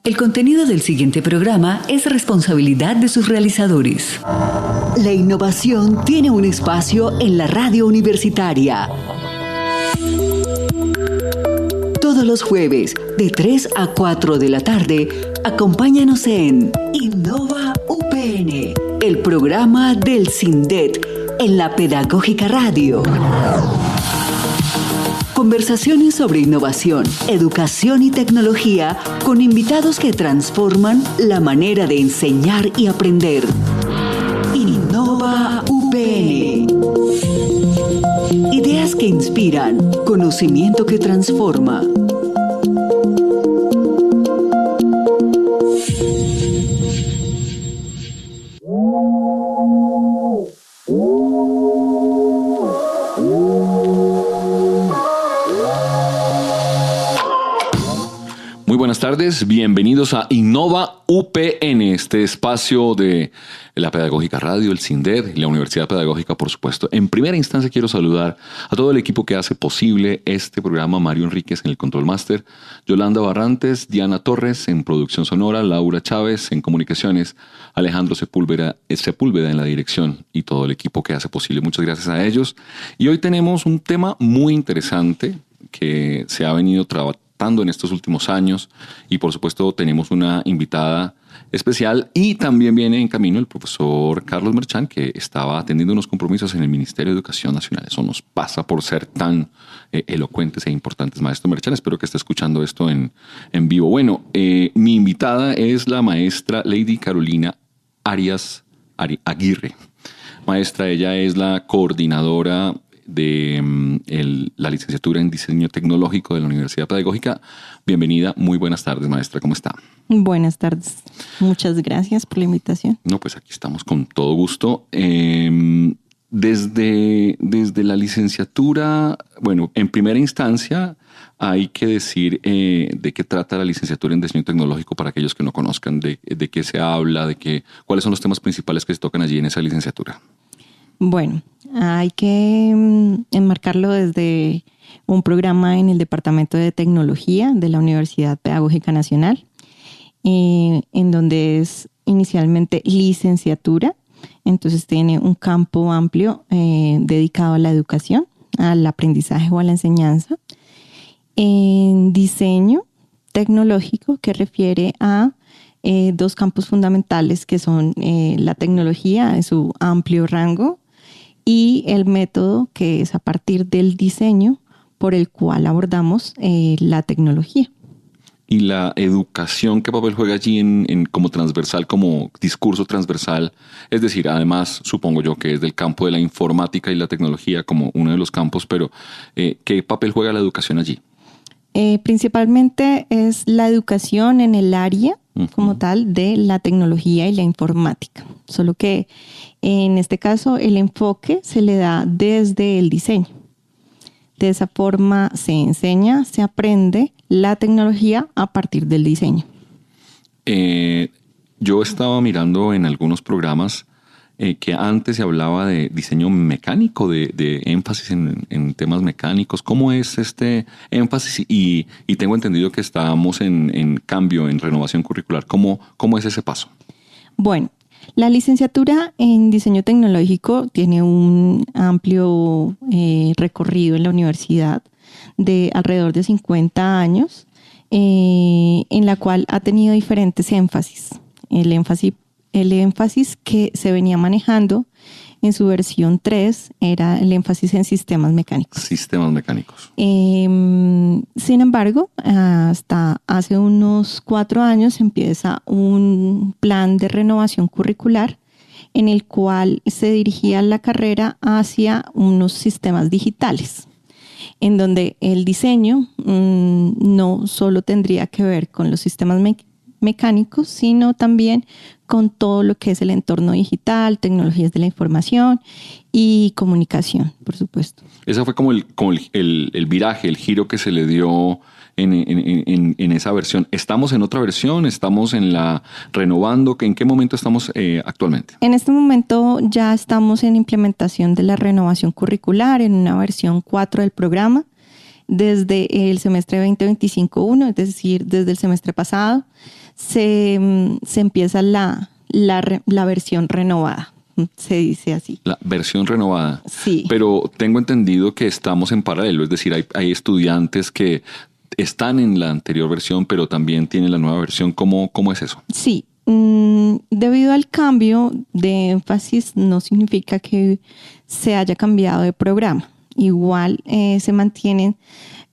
El contenido del siguiente programa es responsabilidad de sus realizadores. La innovación tiene un espacio en la radio universitaria. Todos los jueves, de 3 a 4 de la tarde, acompáñanos en Innova UPN, el programa del CINDET, en la Pedagógica Radio. Conversaciones sobre innovación, educación y tecnología con invitados que transforman la manera de enseñar y aprender. Innova UPN. Ideas que inspiran, conocimiento que transforma. Buenas tardes, bienvenidos a Innova UPN, este espacio de la Pedagógica Radio, el CINDET y la Universidad Pedagógica, por supuesto. En primera instancia quiero saludar a todo el equipo que hace posible este programa: Mario Enríquez en el Control Master, Yolanda Barrantes, Diana Torres en Producción Sonora, Laura Chávez en Comunicaciones, Alejandro Sepúlveda en la dirección y todo el equipo que hace posible. Muchas gracias a ellos. Y hoy tenemos un tema muy interesante que se ha venido trabajando en estos últimos años, y por supuesto tenemos una invitada especial, y también viene en camino el profesor Carlos Merchán, que estaba atendiendo unos compromisos en el Ministerio de Educación Nacional. Eso nos pasa por ser tan elocuentes e importantes, maestro Merchán. Espero que esté escuchando esto en vivo. Bueno, mi invitada es la maestra Lady Carolina Arias Aguirre. Maestra, ella es la coordinadora de la licenciatura en Diseño Tecnológico de la Universidad Pedagógica. Bienvenida, muy buenas tardes, maestra, ¿cómo está? Buenas tardes, muchas gracias por la invitación. No, pues aquí estamos con todo gusto. Desde la licenciatura, bueno, en primera instancia hay que decir de qué trata la licenciatura en Diseño Tecnológico para aquellos que no conozcan, de qué se habla, cuáles son los temas principales que se tocan allí en esa licenciatura. Bueno, hay que enmarcarlo desde un programa en el Departamento de Tecnología de la Universidad Pedagógica Nacional, en donde es inicialmente licenciatura. Entonces tiene un campo amplio dedicado a la educación, al aprendizaje o a la enseñanza. En diseño tecnológico, que refiere a dos campos fundamentales, que son la tecnología en su amplio rango y el método, que es a partir del diseño por el cual abordamos la tecnología. ¿Y la educación qué papel juega allí como transversal, como discurso transversal? Es decir, además, supongo yo que es del campo de la informática y la tecnología como uno de los campos, pero ¿qué papel juega la educación allí? Principalmente es la educación en el área como tal de la tecnología y la informática. Solo que en este caso el enfoque se le da desde el diseño. De esa forma se enseña, se aprende la tecnología a partir del diseño. Yo estaba mirando en algunos programas que antes se hablaba de diseño mecánico, de énfasis en temas mecánicos. ¿Cómo es este énfasis? Y tengo entendido que estamos en cambio, en renovación curricular. ¿Cómo es ese paso? Bueno, la licenciatura en diseño tecnológico tiene un amplio recorrido en la universidad de alrededor de 50 años, en la cual ha tenido diferentes énfasis. El énfasis que se venía manejando en su versión 3 era el énfasis en sistemas mecánicos. Sistemas mecánicos. Sin embargo, hasta hace unos 4 años empieza un plan de renovación curricular en el cual se dirigía la carrera hacia unos sistemas digitales, en donde el diseño no solo tendría que ver con los sistemas mecánicos, sino también con todo lo que es el entorno digital, tecnologías de la información y comunicación, por supuesto. Ese fue como el viraje, el giro que se le dio en esa versión. ¿Estamos en otra versión? ¿Estamos en la renovando? ¿En qué momento estamos actualmente? En este momento ya estamos en implementación de la renovación curricular en una versión 4 del programa. Desde el semestre 2025-1, es decir, desde el semestre pasado, se empieza la versión renovada, se dice así. La versión renovada. Sí. Pero tengo entendido que estamos en paralelo, es decir, hay estudiantes que están en la anterior versión, pero también tienen la nueva versión. ¿Cómo es eso? Sí. Debido al cambio de énfasis, no significa que se haya cambiado de programa. Igual se mantienen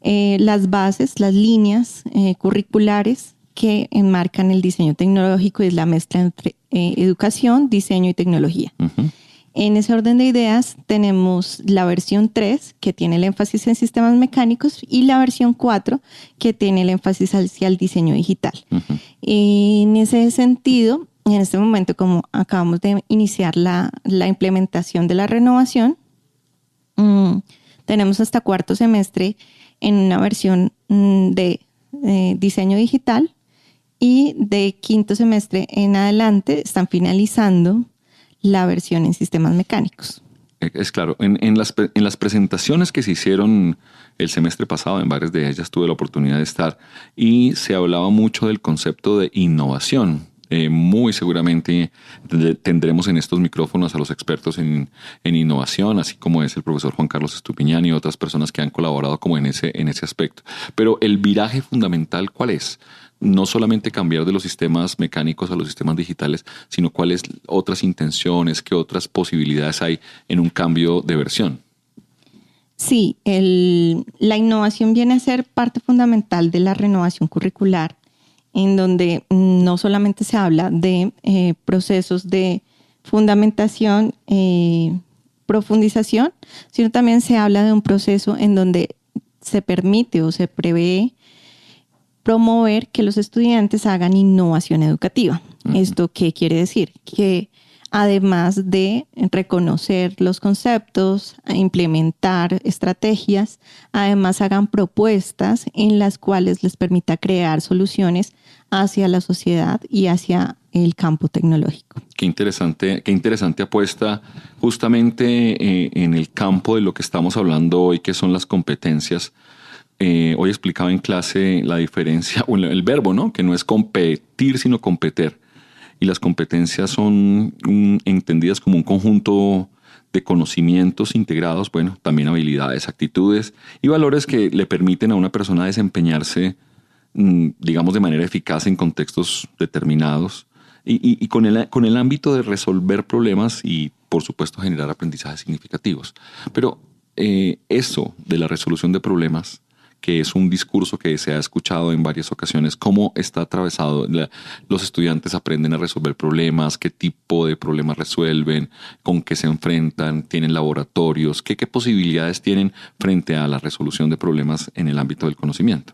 las bases, las líneas curriculares que enmarcan el diseño tecnológico, y es la mezcla entre educación, diseño y tecnología. Uh-huh. En ese orden de ideas tenemos la versión 3, que tiene el énfasis en sistemas mecánicos, y la versión 4, que tiene el énfasis hacia el diseño digital. Uh-huh. En ese sentido, en este momento, como acabamos de iniciar la implementación de la renovación, tenemos hasta cuarto semestre en una versión de diseño digital, y de quinto semestre en adelante están finalizando la versión en sistemas mecánicos. Es claro, en las presentaciones que se hicieron el semestre pasado, en varias de ellas tuve la oportunidad de estar, y se hablaba mucho del concepto de innovación. Muy seguramente tendremos en estos micrófonos a los expertos en innovación, así como es el profesor Juan Carlos Estupiñán y otras personas que han colaborado como en ese aspecto. Pero el viraje fundamental, ¿cuál es? No solamente cambiar de los sistemas mecánicos a los sistemas digitales, sino cuáles otras intenciones, qué otras posibilidades hay en un cambio de versión. Sí, la innovación viene a ser parte fundamental de la renovación curricular, en donde no solamente se habla de procesos de fundamentación, profundización, sino también se habla de un proceso en donde se permite o se prevé promover que los estudiantes hagan innovación educativa. Uh-huh. ¿Esto qué quiere decir? Que además de reconocer los conceptos, implementar estrategias, además hagan propuestas en las cuales les permita crear soluciones hacia la sociedad y hacia el campo tecnológico. Qué interesante apuesta justamente en el campo de lo que estamos hablando hoy, que son las competencias. Hoy explicaba en clase la diferencia, o el verbo, ¿no? Que no es competir, sino competer. Y las competencias son entendidas como un conjunto de conocimientos integrados, bueno, también habilidades, actitudes y valores que le permiten a una persona desempeñarse, digamos, de manera eficaz en contextos determinados y con el ámbito de resolver problemas y, por supuesto, generar aprendizajes significativos. Pero eso de la resolución de problemas, que es un discurso que se ha escuchado en varias ocasiones, ¿cómo está atravesado? Los estudiantes aprenden a resolver problemas, qué tipo de problemas resuelven, con qué se enfrentan, tienen laboratorios, qué posibilidades tienen frente a la resolución de problemas en el ámbito del conocimiento.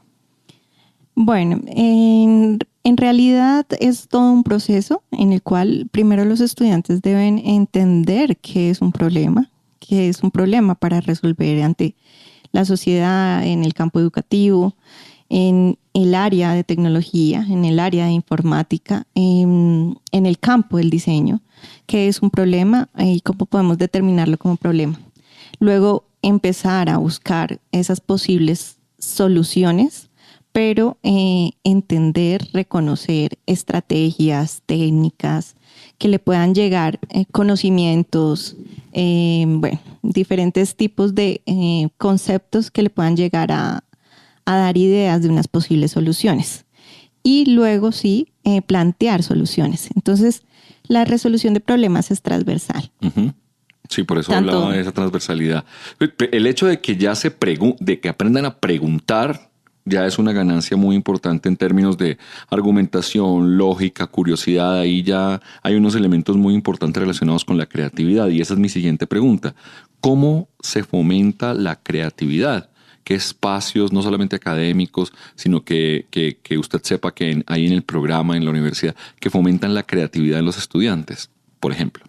Bueno, en realidad es todo un proceso en el cual primero los estudiantes deben entender qué es un problema para resolver ante la sociedad, en el campo educativo, en el área de tecnología, en el área de informática, en el campo del diseño, qué es un problema y cómo podemos determinarlo como problema. Luego empezar a buscar esas posibles soluciones, pero entender, reconocer estrategias, técnicas que le puedan llegar, conocimientos, diferentes tipos de conceptos que le puedan llegar a dar ideas de unas posibles soluciones. Y luego sí, plantear soluciones. Entonces, la resolución de problemas es transversal. Uh-huh. Sí, por eso hablaba de esa transversalidad. El hecho de que ya de que aprendan a preguntar ya es una ganancia muy importante en términos de argumentación, lógica, curiosidad. Ahí ya hay unos elementos muy importantes relacionados con la creatividad. Y esa es mi siguiente pregunta. ¿Cómo se fomenta la creatividad? ¿Qué espacios, no solamente académicos, sino que usted sepa que hay en el programa, en la universidad, que fomentan la creatividad en los estudiantes, por ejemplo?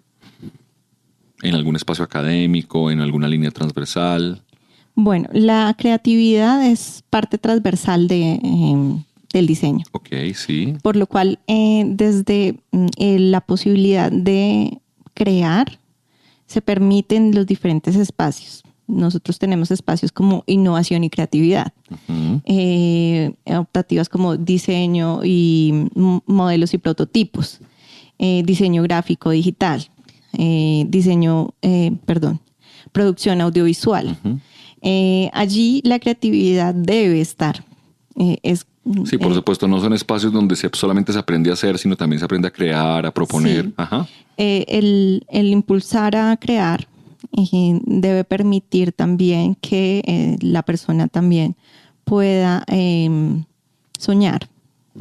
¿En algún espacio académico, en alguna línea transversal? Bueno, la creatividad es parte transversal del diseño. Ok, sí. Por lo cual, desde la posibilidad de crear, se permiten los diferentes espacios. nosotros tenemos espacios como innovación y creatividad, optativas como diseño y modelos y prototipos, diseño gráfico digital, producción audiovisual. Allí la creatividad debe estar. Sí, por supuesto, no son espacios donde solamente se aprende a hacer, sino también se aprende a crear, a proponer. Sí. Ajá. El impulsar a crear debe permitir también que la persona también pueda soñar,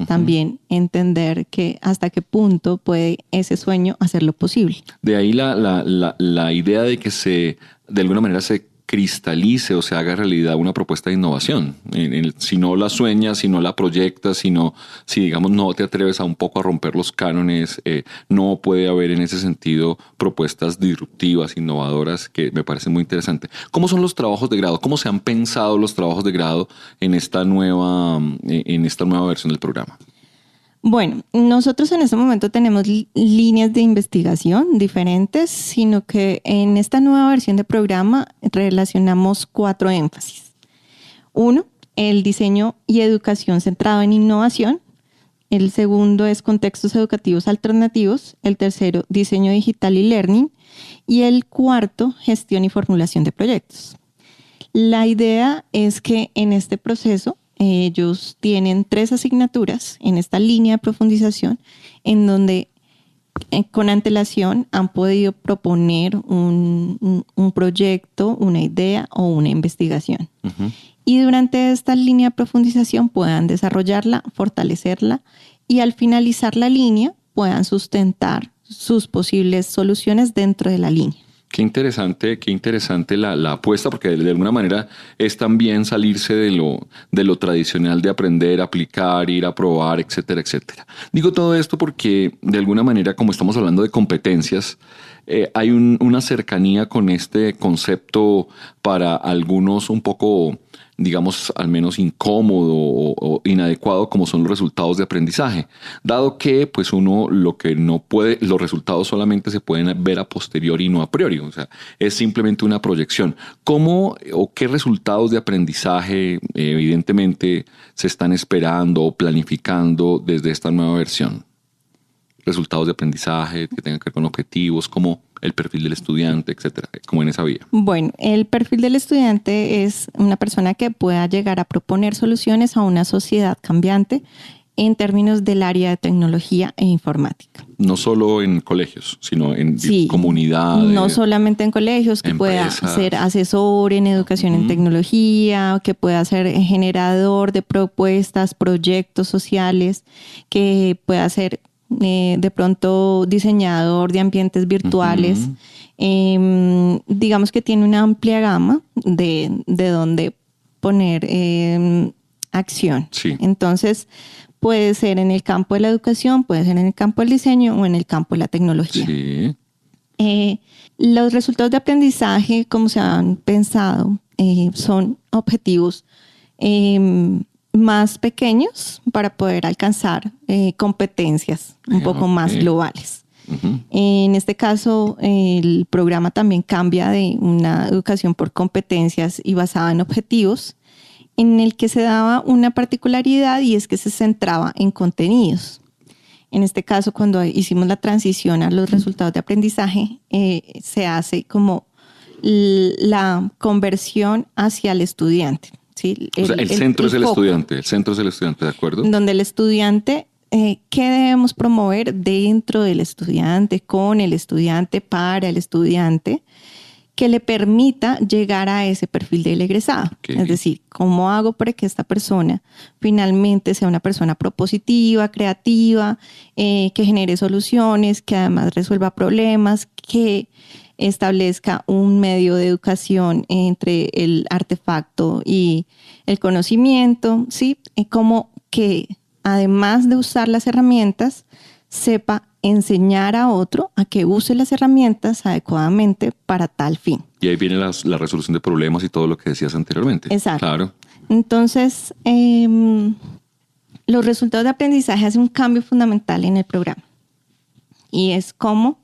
también entender que hasta qué punto puede ese sueño hacerlo posible. De ahí la idea de que de alguna manera se cristalice o se haga realidad una propuesta de innovación. Si no la sueñas, si no la proyectas, si digamos no te atreves a un poco a romper los cánones, no puede haber en ese sentido propuestas disruptivas, innovadoras, que me parece muy interesante. ¿Cómo son los trabajos de grado? ¿Cómo se han pensado los trabajos de grado en esta nueva versión del programa? Bueno, nosotros en este momento tenemos líneas de investigación diferentes, sino que en esta nueva versión de programa relacionamos 4 énfasis. 1, el diseño y educación centrado en innovación. El segundo es contextos educativos alternativos. El tercero, diseño digital y learning. Y el cuarto, gestión y formulación de proyectos. La idea es que en este proceso ellos tienen 3 asignaturas en esta línea de profundización en donde con antelación han podido proponer un proyecto, una idea o una investigación. Y durante esta línea de profundización puedan desarrollarla, fortalecerla y al finalizar la línea puedan sustentar sus posibles soluciones dentro de la línea. Qué interesante la apuesta, porque de alguna manera es también salirse de lo tradicional de aprender, aplicar, ir a probar, etcétera, etcétera. Digo todo esto porque de alguna manera, como estamos hablando de competencias, hay una cercanía con este concepto para algunos un poco, digamos, al menos incómodo o inadecuado, como son los resultados de aprendizaje, dado que pues uno lo que no puede, los resultados solamente se pueden ver a posteriori y no a priori, o sea, es simplemente una proyección. ¿Cómo o qué resultados de aprendizaje evidentemente se están esperando o planificando desde esta nueva versión? Resultados de aprendizaje que tengan que ver con objetivos, como el perfil del estudiante, etcétera, como en esa vía. Bueno, el perfil del estudiante es una persona que pueda llegar a proponer soluciones a una sociedad cambiante en términos del área de tecnología e informática. No solo en colegios, sino en comunidades. No solamente en colegios, que empresas. Pueda ser asesor en educación en tecnología, que pueda ser generador de propuestas, proyectos sociales, que pueda ser de pronto diseñador de ambientes virtuales. Digamos que tiene una amplia gama de donde poner acción. Sí. Entonces, puede ser en el campo de la educación, puede ser en el campo del diseño o en el campo de la tecnología. Sí. Los resultados de aprendizaje, como se han pensado, son objetivos más pequeños para poder alcanzar competencias un poco más globales. En este caso, el programa también cambia de una educación por competencias y basada en objetivos, en el que se daba una particularidad y es que se centraba en contenidos. En este caso, cuando hicimos la transición a los resultados de aprendizaje, se hace como la conversión hacia el estudiante. ¿Sí? El centro es el estudiante, ¿de acuerdo? Donde el estudiante, ¿qué debemos promover dentro del estudiante, con el estudiante, para el estudiante, que le permita llegar a ese perfil del egresado? Es decir, ¿cómo hago para que esta persona finalmente sea una persona propositiva, creativa, que genere soluciones, que además resuelva problemas, que establezca un medio de educación entre el artefacto y el conocimiento, ¿sí? Como que además de usar las herramientas, sepa enseñar a otro a que use las herramientas adecuadamente para tal fin. Y ahí viene la resolución de problemas y todo lo que decías anteriormente. Exacto. Claro. Entonces, los resultados de aprendizaje hacen un cambio fundamental en el programa. Y es cómo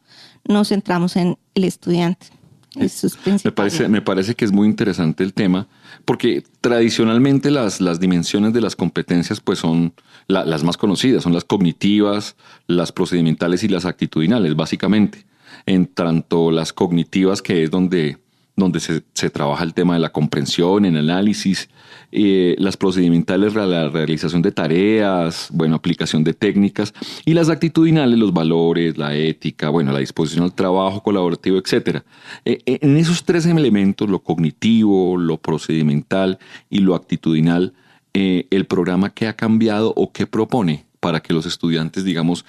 nos centramos en el estudiante. Eso es principal. Me parece que es muy interesante el tema, porque tradicionalmente las dimensiones de las competencias pues son las más conocidas, son las cognitivas, las procedimentales y las actitudinales, básicamente. En tanto las cognitivas, que es donde se trabaja el tema de la comprensión, el análisis, las procedimentales, la realización de tareas, bueno, aplicación de técnicas, y las actitudinales, los valores, la ética, bueno, la disposición al trabajo colaborativo, etc. En esos tres elementos, lo cognitivo, lo procedimental y lo actitudinal, el programa, ¿qué ha cambiado o qué propone para que los estudiantes, digamos,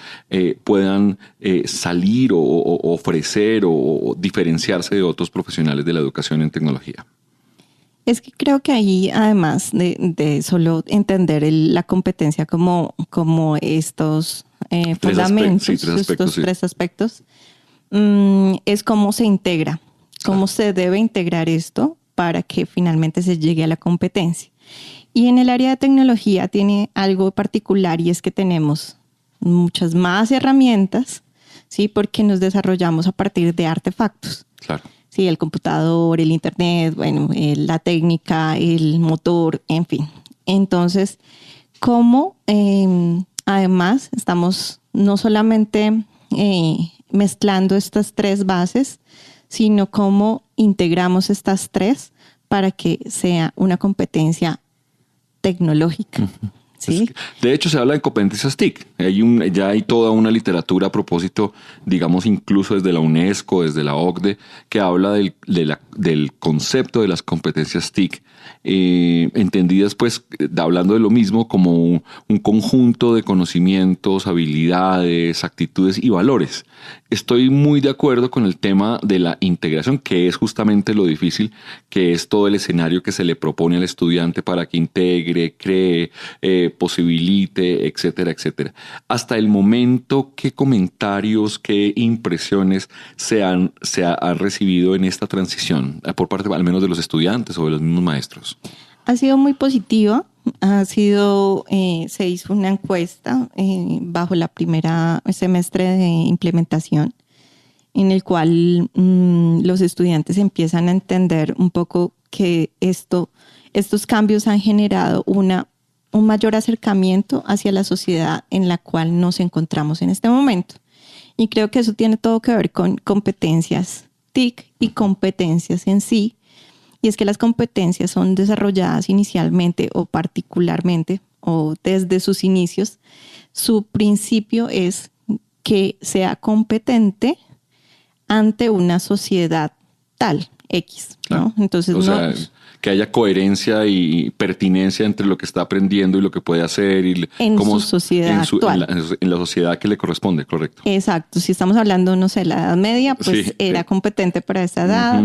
puedan salir o ofrecer o diferenciarse de otros profesionales de la educación en tecnología? Es que creo que ahí, además de solo entender la competencia como estos fundamentos, tres aspectos, es cómo se integra, cómo se debe integrar esto para que finalmente se llegue a la competencia. Y en el área de tecnología tiene algo particular, y es que tenemos muchas más herramientas, ¿sí? Porque nos desarrollamos a partir de artefactos. Claro. Sí, el computador, el internet, bueno, la técnica, el motor, en fin. Entonces, ¿cómo además estamos no solamente mezclando estas tres bases, sino cómo integramos estas tres para que sea una competencia tecnológica? Uh-huh. ¿Sí? De hecho, se habla de competencias TIC. Ya hay toda una literatura a propósito, digamos, incluso desde la UNESCO, desde la OCDE, que habla del concepto de las competencias TIC, entendidas, pues, hablando de lo mismo como un conjunto de conocimientos, habilidades, actitudes y valores. Estoy muy de acuerdo con el tema de la integración, que es justamente lo difícil, que es todo el escenario que se le propone al estudiante para que integre, cree, posibilite, etcétera, etcétera. Hasta el momento, ¿qué comentarios, qué impresiones se han recibido en esta transición por parte al menos de los estudiantes o de los mismos maestros? Ha sido muy positiva. Se hizo una encuesta bajo la primera semestre de implementación, en el cual los estudiantes empiezan a entender un poco que estos cambios han generado un mayor acercamiento hacia la sociedad en la cual nos encontramos en este momento. Y creo que eso tiene todo que ver con competencias TIC y competencias en sí. Y es que las competencias son desarrolladas inicialmente o particularmente o desde sus inicios. Su principio es que sea competente ante una sociedad tal, X, ¿no? Entonces, o sea, que haya coherencia y pertinencia entre lo que está aprendiendo y lo que puede hacer en su sociedad actual. En la sociedad que le corresponde, correcto. Exacto. Si estamos hablando, no sé, la Edad Media, pues sí, era competente para esa edad,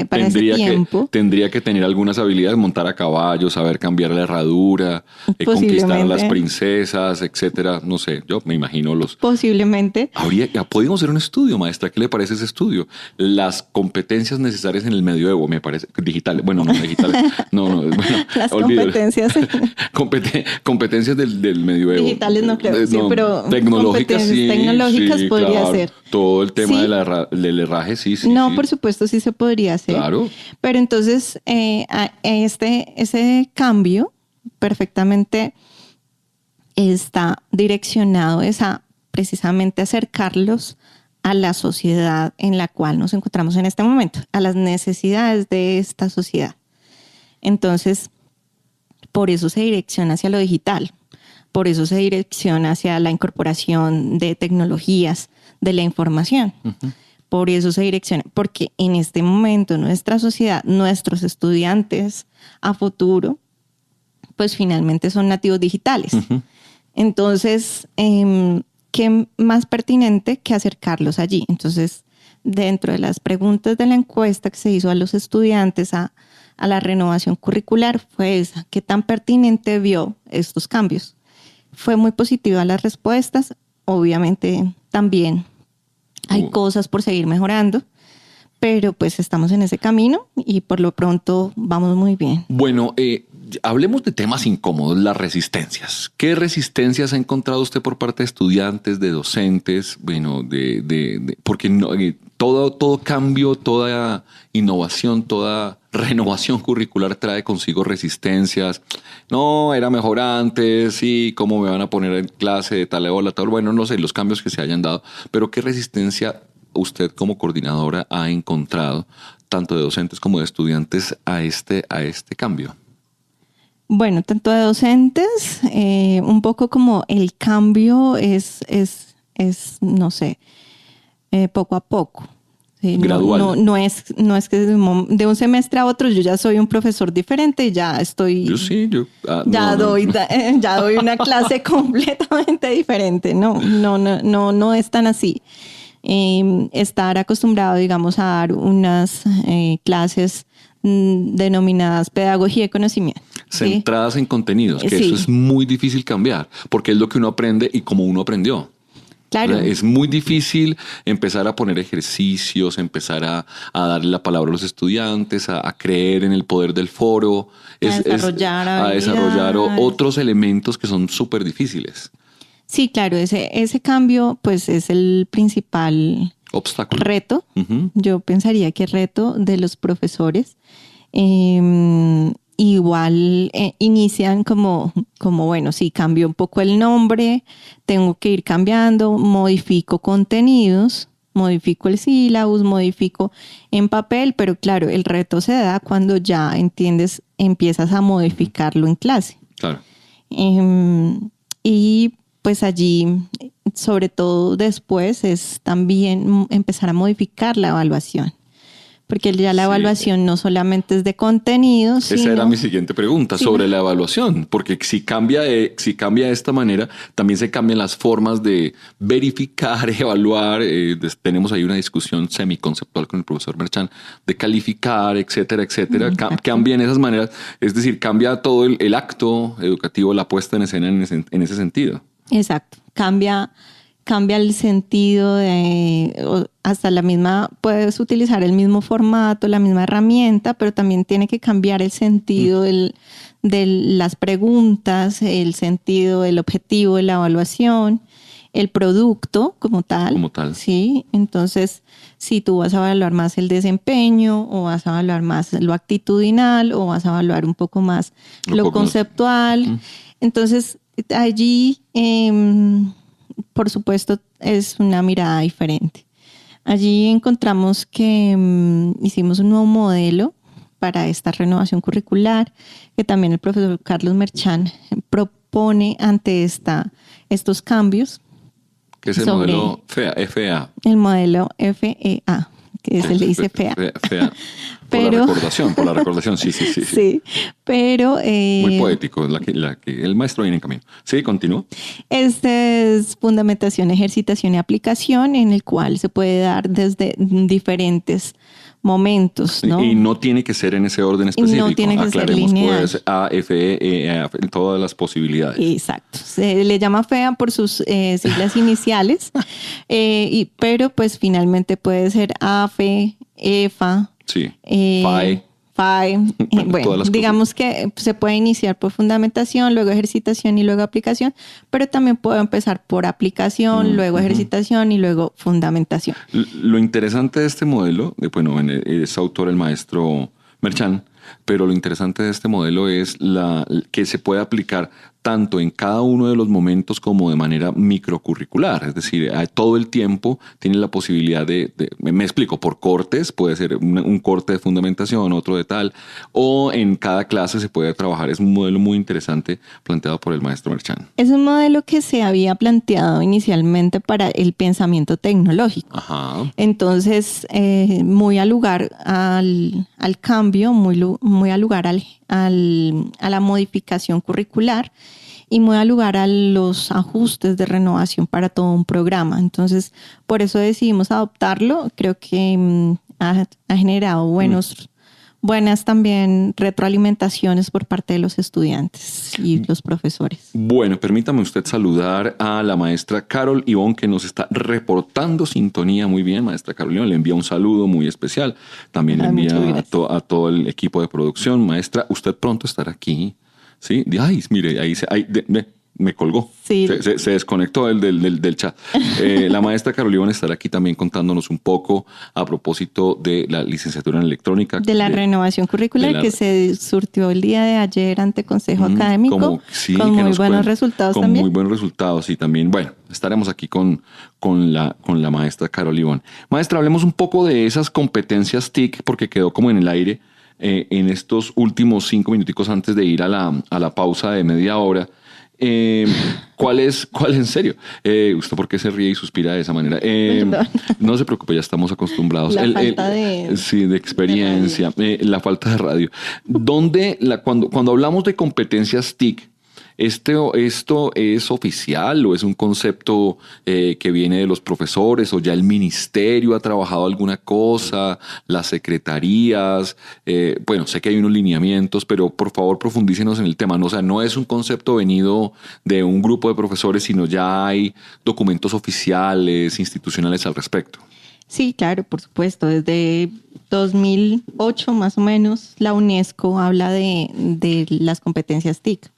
para ese tiempo. Tendría que tener algunas habilidades, montar a caballo, saber cambiar la herradura, conquistar a las princesas, etcétera. No sé, yo me imagino los... Posiblemente. Podríamos hacer un estudio, maestra. ¿Qué le parece ese estudio? Las competencias necesarias en el medioevo, me parece. Digital, bueno, no digital. No, bueno, las competencias. Competencias del medioevo. Digitales no creo, sí, pero tecnológicas sí. Tecnológicas sí, podría claro. ser. Todo el tema ¿Sí? del herraje, sí. No, sí. por supuesto, sí se podría hacer. Claro. Pero entonces, ese cambio perfectamente está direccionado a precisamente acercarlos a la sociedad en la cual nos encontramos en este momento, a las necesidades de esta sociedad. Entonces, por eso se direcciona hacia lo digital, por eso se direcciona hacia la incorporación de tecnologías de la información. Uh-huh. Por eso se direcciona, porque en este momento nuestra sociedad, nuestros estudiantes a futuro, pues finalmente son nativos digitales. Uh-huh. Entonces, ¿qué más pertinente que acercarlos allí? Entonces, dentro de las preguntas de la encuesta que se hizo a los estudiantes a la renovación curricular fue esa: ¿qué tan pertinente vio estos cambios? Fue muy positiva las respuestas. Obviamente también hay cosas por seguir mejorando, pero pues estamos en ese camino y por lo pronto vamos muy bien. Bueno, hablemos de temas incómodos, las resistencias. ¿Qué resistencias ha encontrado usted por parte de estudiantes, de docentes? Bueno, porque no, todo cambio, toda innovación, toda renovación curricular trae consigo resistencias. No, era mejor antes, sí, ¿cómo me van a poner en clase de tal hora, tal? Bueno, no sé, los cambios que se hayan dado, pero ¿qué resistencia usted como coordinadora ha encontrado, tanto de docentes como de estudiantes, a este cambio? Bueno, tanto de docentes, un poco como el cambio es no sé, poco a poco. Sí, gradual. No es que de un semestre a otro yo ya soy un profesor diferente y ya estoy... ya doy una clase completamente diferente. No es tan así. Estar acostumbrado, digamos, a dar unas clases denominadas pedagogía de conocimiento. Centradas en contenidos, que sí. Eso es muy difícil cambiar, porque es lo que uno aprende y como uno aprendió. Claro. Es muy difícil empezar a poner ejercicios, empezar a darle la palabra a los estudiantes, a creer en el poder del foro, a desarrollar otros elementos que son súper difíciles. Sí, claro, ese cambio pues es el principal obstáculo. Reto. Uh-huh. Yo pensaría que reto de los profesores. Igual inician como bueno, sí, cambio un poco el nombre, tengo que ir cambiando, modifico contenidos, modifico el sílabus, modifico en papel, pero claro, el reto se da cuando ya entiendes, empiezas a modificarlo en clase. Claro. Y pues allí, sobre todo después, es también empezar a modificar la evaluación. Porque ya la evaluación no solamente es de contenidos. Esa era mi siguiente pregunta sobre la evaluación, porque si cambia de esta manera, también se cambian las formas de verificar, evaluar. Tenemos ahí una discusión semiconceptual con el profesor Merchan de calificar, etcétera, etcétera. Cambian esas maneras, es decir, cambia todo el acto educativo, la puesta en escena en ese sentido. Exacto, cambia el sentido hasta puedes utilizar el mismo formato, la misma herramienta, pero también tiene que cambiar el sentido de las preguntas, el sentido del objetivo de la evaluación, el producto como tal. Sí, entonces si tú vas a evaluar más el desempeño o vas a evaluar más lo actitudinal o vas a evaluar un poco más lo conceptual. Entonces allí... por supuesto, es una mirada diferente. Allí encontramos que hicimos un nuevo modelo para esta renovación curricular, que también el profesor Carlos Merchan propone ante estos cambios. ¿Qué es el modelo FEA? El modelo FEA, que se le dice FEA. Por la recordación, sí. Sí, pero... muy poético, el maestro viene en camino. Sí, continúa. Este es fundamentación, ejercitación y aplicación, en el cual se puede dar desde diferentes momentos, ¿no? Y no tiene que ser en ese orden específico. No tiene que ser lineal. Puede ser A, F, E, todas las posibilidades. Exacto. Se le llama FEA por sus siglas iniciales, pero pues finalmente puede ser AFE, EFA. Sí. FAE. Bueno, digamos que se puede iniciar por fundamentación, luego ejercitación y luego aplicación, pero también puedo empezar por aplicación, luego ejercitación y luego fundamentación. Lo interesante de este modelo, es autor el maestro Merchan, pero lo interesante de este modelo es que se puede aplicar tanto en cada uno de los momentos como de manera microcurricular. Es decir, todo el tiempo tiene la posibilidad me explico, por cortes, puede ser un corte de fundamentación, otro de tal, o en cada clase se puede trabajar. Es un modelo muy interesante planteado por el maestro Merchan. Es un modelo que se había planteado inicialmente para el pensamiento tecnológico. Ajá. Entonces, muy al lugar al cambio, muy al lugar a la modificación curricular y muy al lugar a los ajustes de renovación para todo un programa. Entonces, por eso decidimos adoptarlo. Creo que ha generado buenas también retroalimentaciones por parte de los estudiantes y los profesores. Bueno, permítame usted saludar a la maestra Carol Ivonne, que nos está reportando sintonía. Muy bien, maestra Carol Ivonne, le envía un saludo muy especial. También le envía a todo el equipo de producción. Maestra, usted pronto estará aquí, ¿sí? Ay, mire, me colgó. Sí. Se desconectó del chat. La maestra Carol Ivonne estará aquí también contándonos un poco a propósito de la licenciatura en electrónica. De la renovación curricular que se surtió el día de ayer ante Consejo Académico con muy buenos resultados con también. Muy buenos resultados y también, bueno, estaremos aquí con la maestra Carol Ivonne. Maestra, hablemos un poco de esas competencias TIC porque quedó como en el aire en estos últimos 5 minuticos antes de ir a la pausa de media hora. ¿Cuál es en serio? ¿Usted por qué se ríe y suspira de esa manera? No se preocupe, ya estamos acostumbrados. La falta de experiencia, la falta de radio. Cuando hablamos de competencias TIC, ¿esto es oficial o es un concepto que viene de los profesores o ya el ministerio ha trabajado alguna cosa, las secretarías? Bueno, sé que hay unos lineamientos, pero por favor profundícenos en el tema. No, o sea, no es un concepto venido de un grupo de profesores, sino ya hay documentos oficiales, institucionales al respecto. Sí, claro, por supuesto. Desde 2008 más o menos la UNESCO habla de las competencias TIC.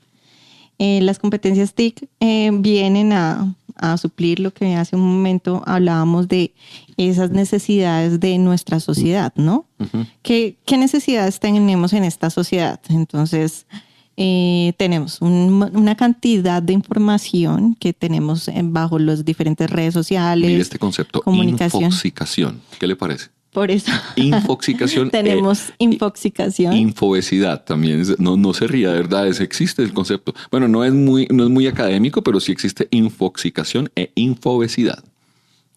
Las competencias TIC vienen a suplir lo que hace un momento hablábamos de esas necesidades de nuestra sociedad, ¿no? Uh-huh. ¿Qué necesidades tenemos en esta sociedad? Entonces, tenemos una cantidad de información que tenemos bajo las diferentes redes sociales. Mire este concepto, infoxicación. ¿Qué le parece? Por eso infoxicación. Tenemos infoxicación. Infobesidad también. No se ría, de verdad, existe el concepto. Bueno, no es muy académico, pero sí existe infoxicación e infobesidad.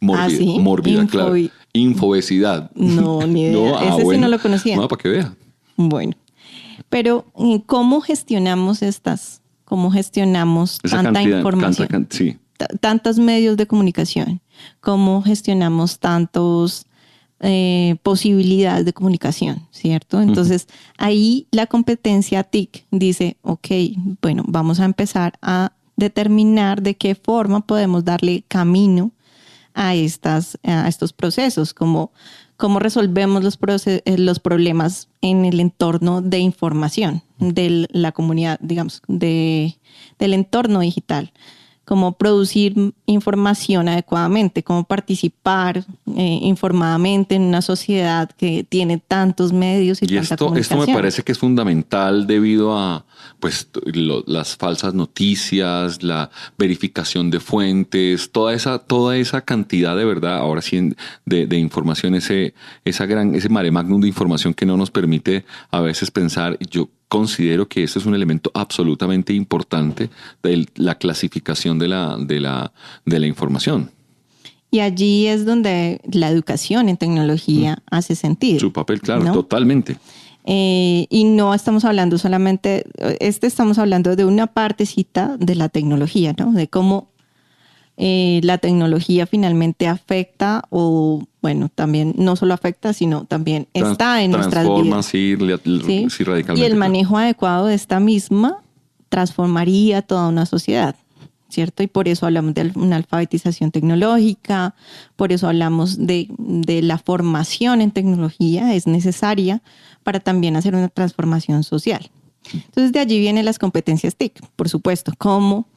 Mórbida, claro. Infobesidad. No, ni idea. Ese sí no lo conocía. No, para que vea. Bueno, pero ¿cómo gestionamos ¿Cómo gestionamos tanta información? Sí. Tantos medios de comunicación. ¿Cómo gestionamos tantos posibilidades de comunicación, ¿cierto? Entonces, ahí la competencia TIC dice, ok, bueno, vamos a empezar a determinar de qué forma podemos darle camino a estos procesos, cómo resolvemos los problemas en el entorno de información de la comunidad, digamos, del entorno digital. Cómo producir información adecuadamente, cómo participar informadamente en una sociedad que tiene tantos medios y tanta comunicación. Esto me parece que es fundamental debido a las falsas noticias, la verificación de fuentes, toda esa cantidad de verdad, ahora sí, de información, ese mare magnum de información que no nos permite a veces pensar. Yo considero que este es un elemento absolutamente importante de la clasificación de la información. Y allí es donde la educación en tecnología hace sentido. Su papel, claro, ¿no? Totalmente. Y no estamos hablando solamente, estamos hablando de una partecita de la tecnología, ¿no? De cómo la tecnología finalmente afecta o, bueno, también no solo afecta, sino también está en nuestras vidas. Sí, radicalmente. Y el manejo adecuado de esta misma transformaría toda una sociedad, ¿cierto? Y por eso hablamos de una alfabetización tecnológica, por eso hablamos de la formación en tecnología, es necesaria para también hacer una transformación social. Entonces, de allí vienen las competencias TIC, por supuesto. ¿Cómo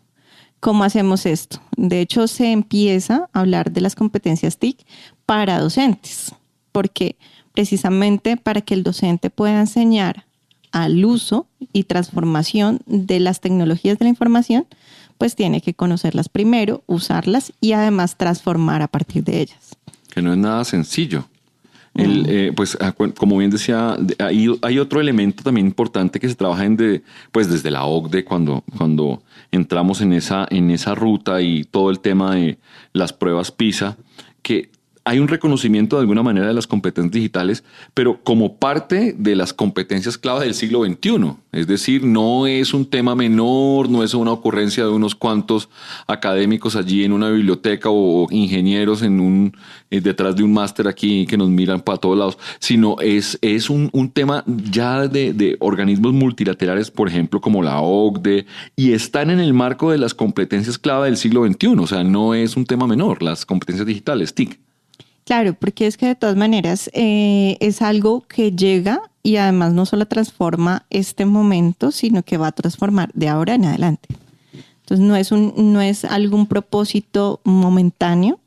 hacemos esto? De hecho, se empieza a hablar de las competencias TIC para docentes, porque precisamente para que el docente pueda enseñar al uso y transformación de las tecnologías de la información, pues tiene que conocerlas primero, usarlas y además transformar a partir de ellas. Que no es nada sencillo. Pues como bien decía, hay otro elemento también importante que se trabaja desde la OCDE cuando entramos en esa ruta y todo el tema de las pruebas PISA, que hay un reconocimiento de alguna manera de las competencias digitales, pero como parte de las competencias clave del siglo XXI. Es decir, no es un tema menor, no es una ocurrencia de unos cuantos académicos allí en una biblioteca o ingenieros detrás de un máster aquí que nos miran para todos lados, sino es un tema ya de organismos multilaterales, por ejemplo, como la OCDE, y están en el marco de las competencias clave del siglo XXI. O sea, no es un tema menor, las competencias digitales, TIC. Claro, porque es que de todas maneras es algo que llega y además no solo transforma este momento, sino que va a transformar de ahora en adelante. Entonces no es algún propósito momentáneo,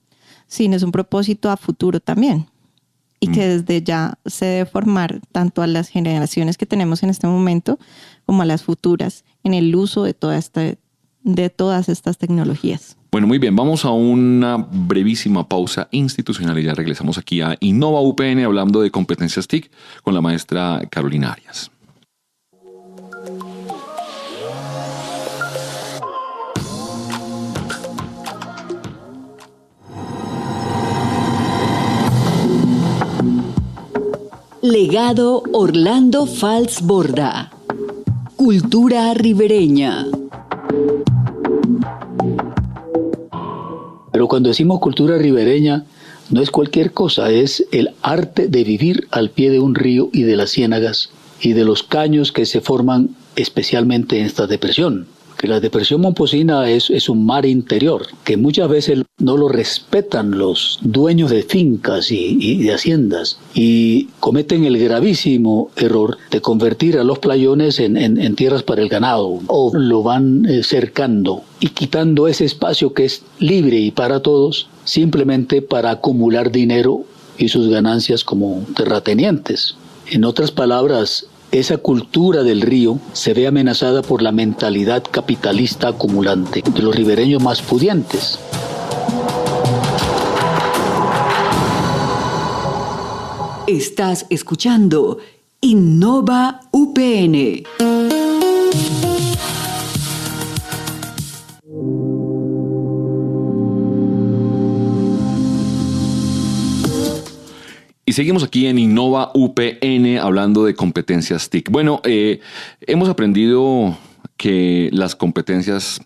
sino es un propósito a futuro también. Y que desde ya se debe formar tanto a las generaciones que tenemos en este momento como a las futuras en el uso de todas estas tecnologías. Bueno, muy bien, vamos a una brevísima pausa institucional y ya regresamos aquí a Innova UPN hablando de competencias TIC con la maestra Carolina Arias. Legado Orlando Fals Borda. Cultura ribereña. Pero cuando decimos cultura ribereña, no es cualquier cosa, es el arte de vivir al pie de un río y de las ciénagas y de los caños que se forman especialmente en esta depresión. Que la depresión momposina es un mar interior, que muchas veces no lo respetan los dueños de fincas y de haciendas, y cometen el gravísimo error de convertir a los playones en tierras para el ganado, o lo van cercando y quitando ese espacio que es libre y para todos, simplemente para acumular dinero y sus ganancias como terratenientes. En otras palabras, esa cultura del río se ve amenazada por la mentalidad capitalista acumulante de los ribereños más pudientes. Estás escuchando Innova UPN. Y seguimos aquí en Innova UPN hablando de competencias TIC. Bueno, hemos aprendido que las competencias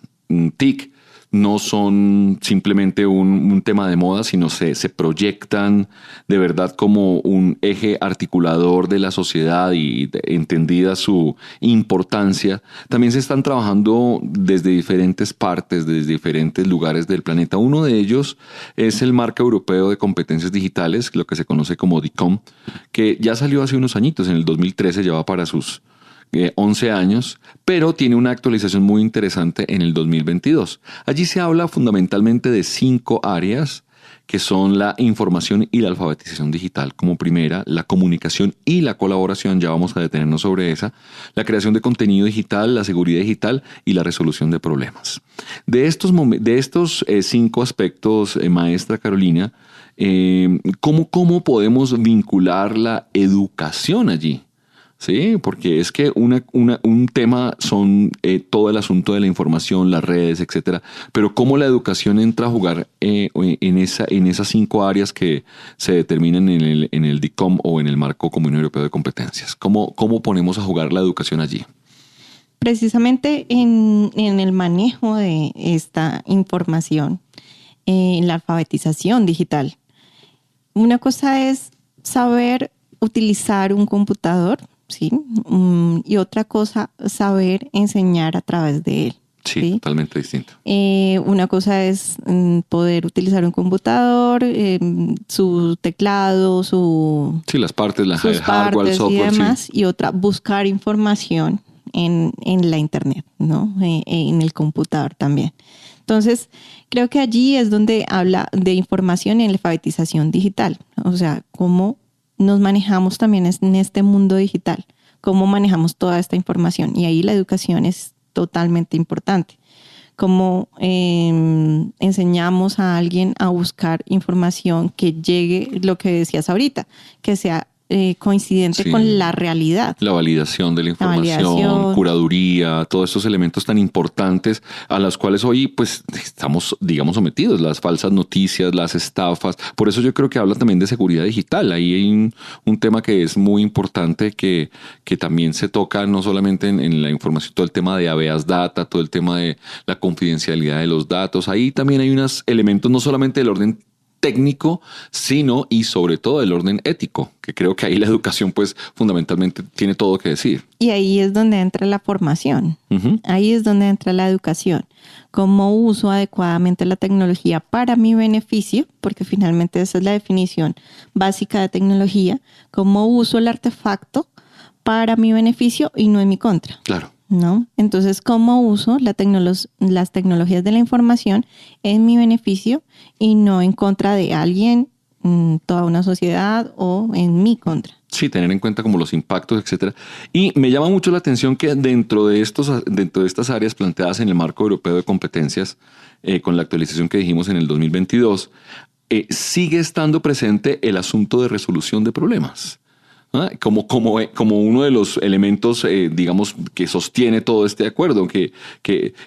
TIC no son simplemente un tema de moda, sino se proyectan de verdad como un eje articulador de la sociedad y entendida su importancia. También se están trabajando desde diferentes partes, desde diferentes lugares del planeta. Uno de ellos es el Marco Europeo de Competencias Digitales, lo que se conoce como DICOM, que ya salió hace unos añitos, en el 2013, ya va para sus 11 años, pero tiene una actualización muy interesante en el 2022. Allí se habla fundamentalmente de 5 áreas que son la información y la alfabetización digital como primera, la comunicación y la colaboración, ya vamos a detenernos sobre esa, la creación de contenido digital, la seguridad digital y la resolución de problemas. De estos 5 aspectos, maestra Carolina, ¿cómo podemos vincular la educación allí? Sí, porque es que un tema son todo el asunto de la información, las redes, etcétera. Pero cómo la educación entra a jugar en esas 5 áreas que se determinan en el DICOM o en el Marco Común Europeo de Competencias. ¿Cómo ponemos a jugar la educación allí? Precisamente en el manejo de esta información, en la alfabetización digital. Una cosa es saber utilizar un computador, ¿sí? Y otra cosa, saber enseñar a través de él. Sí, totalmente distinto. Una cosa es poder utilizar un computador, su teclado, sí, las partes, sus hardware, partes el software. Y demás, sí. Y otra, buscar información en la internet, ¿no? En el computador también. Entonces, creo que allí es donde habla de información en la alfabetización digital. O sea, cómo nos manejamos también en este mundo digital, cómo manejamos toda esta información. Y ahí la educación es totalmente importante. Cómo enseñamos a alguien a buscar información que llegue, lo que decías ahorita, que sea coincidente Sí. con la realidad. La validación de la información, validación. curaduría, todos estos elementos tan importantes a los cuales hoy pues estamos, digamos, sometidos, las falsas noticias, las estafas. Por eso yo creo que habla también de seguridad digital. Ahí hay un tema que es muy importante que también se toca no solamente en la información, todo el tema de habeas data, todo el tema de la confidencialidad de los datos. Ahí también hay unos elementos no solamente del orden técnico, sino y sobre todo del orden ético, que creo que ahí la educación pues fundamentalmente tiene todo que decir. Y ahí es donde entra la formación, Ujú. ahí es donde entra la educación. Cómo uso adecuadamente la tecnología para mi beneficio, porque finalmente esa es la definición básica de tecnología, cómo uso el artefacto para mi beneficio y no en mi contra. Claro. ¿No? Entonces, ¿cómo uso las tecnologías de la información en mi beneficio y no en contra de alguien, toda una sociedad o en mi contra? Sí, tener en cuenta como los impactos, etcétera. Y me llama mucho la atención que dentro de estas áreas planteadas en el marco europeo de competencias, con la actualización que dijimos en el 2022, sigue estando presente el asunto de resolución de problemas. ¿Ah? Como uno de los elementos, digamos, que sostiene todo este acuerdo.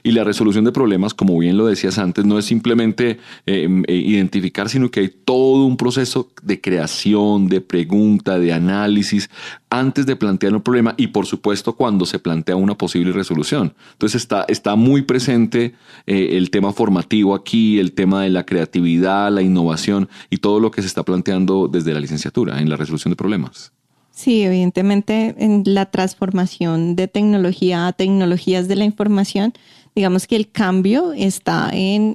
Y la resolución de problemas, como bien lo decías antes, no es simplemente identificar, sino que hay todo un proceso de creación, de pregunta, de análisis, antes de plantear un problema y, por supuesto, cuando se plantea una posible resolución. Entonces está muy presente el tema formativo aquí, el tema de la creatividad, la innovación y todo lo que se está planteando desde la licenciatura en la resolución de problemas. Sí, evidentemente en la transformación de tecnología a tecnologías de la información, digamos que el cambio está en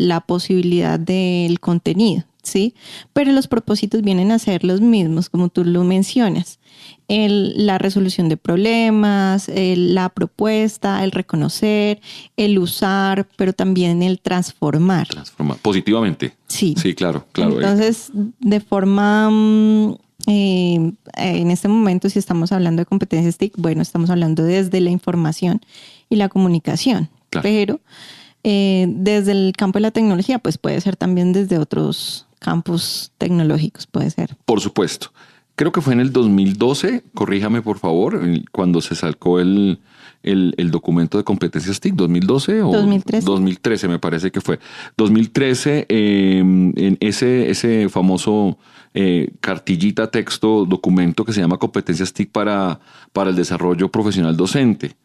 la posibilidad del contenido, ¿sí? Pero los propósitos vienen a ser los mismos, como tú lo mencionas. La resolución de problemas, la propuesta, el reconocer, el usar, pero también el transformar. Transformar positivamente. Sí. Sí, claro. Entonces, de forma... en este momento, si estamos hablando de competencias TIC, bueno, estamos hablando desde la información y la comunicación, Claro. Pero desde el campo de la tecnología, pues puede ser también desde otros campos tecnológicos, puede ser. Por supuesto. Creo que fue en el 2012, corríjame por favor, cuando se sacó el documento de competencias TIC, 2012 o 2013. 2013 me parece que fue. 2013, en ese famoso cartillita, texto, documento que se llama Competencias TIC para el desarrollo profesional docente.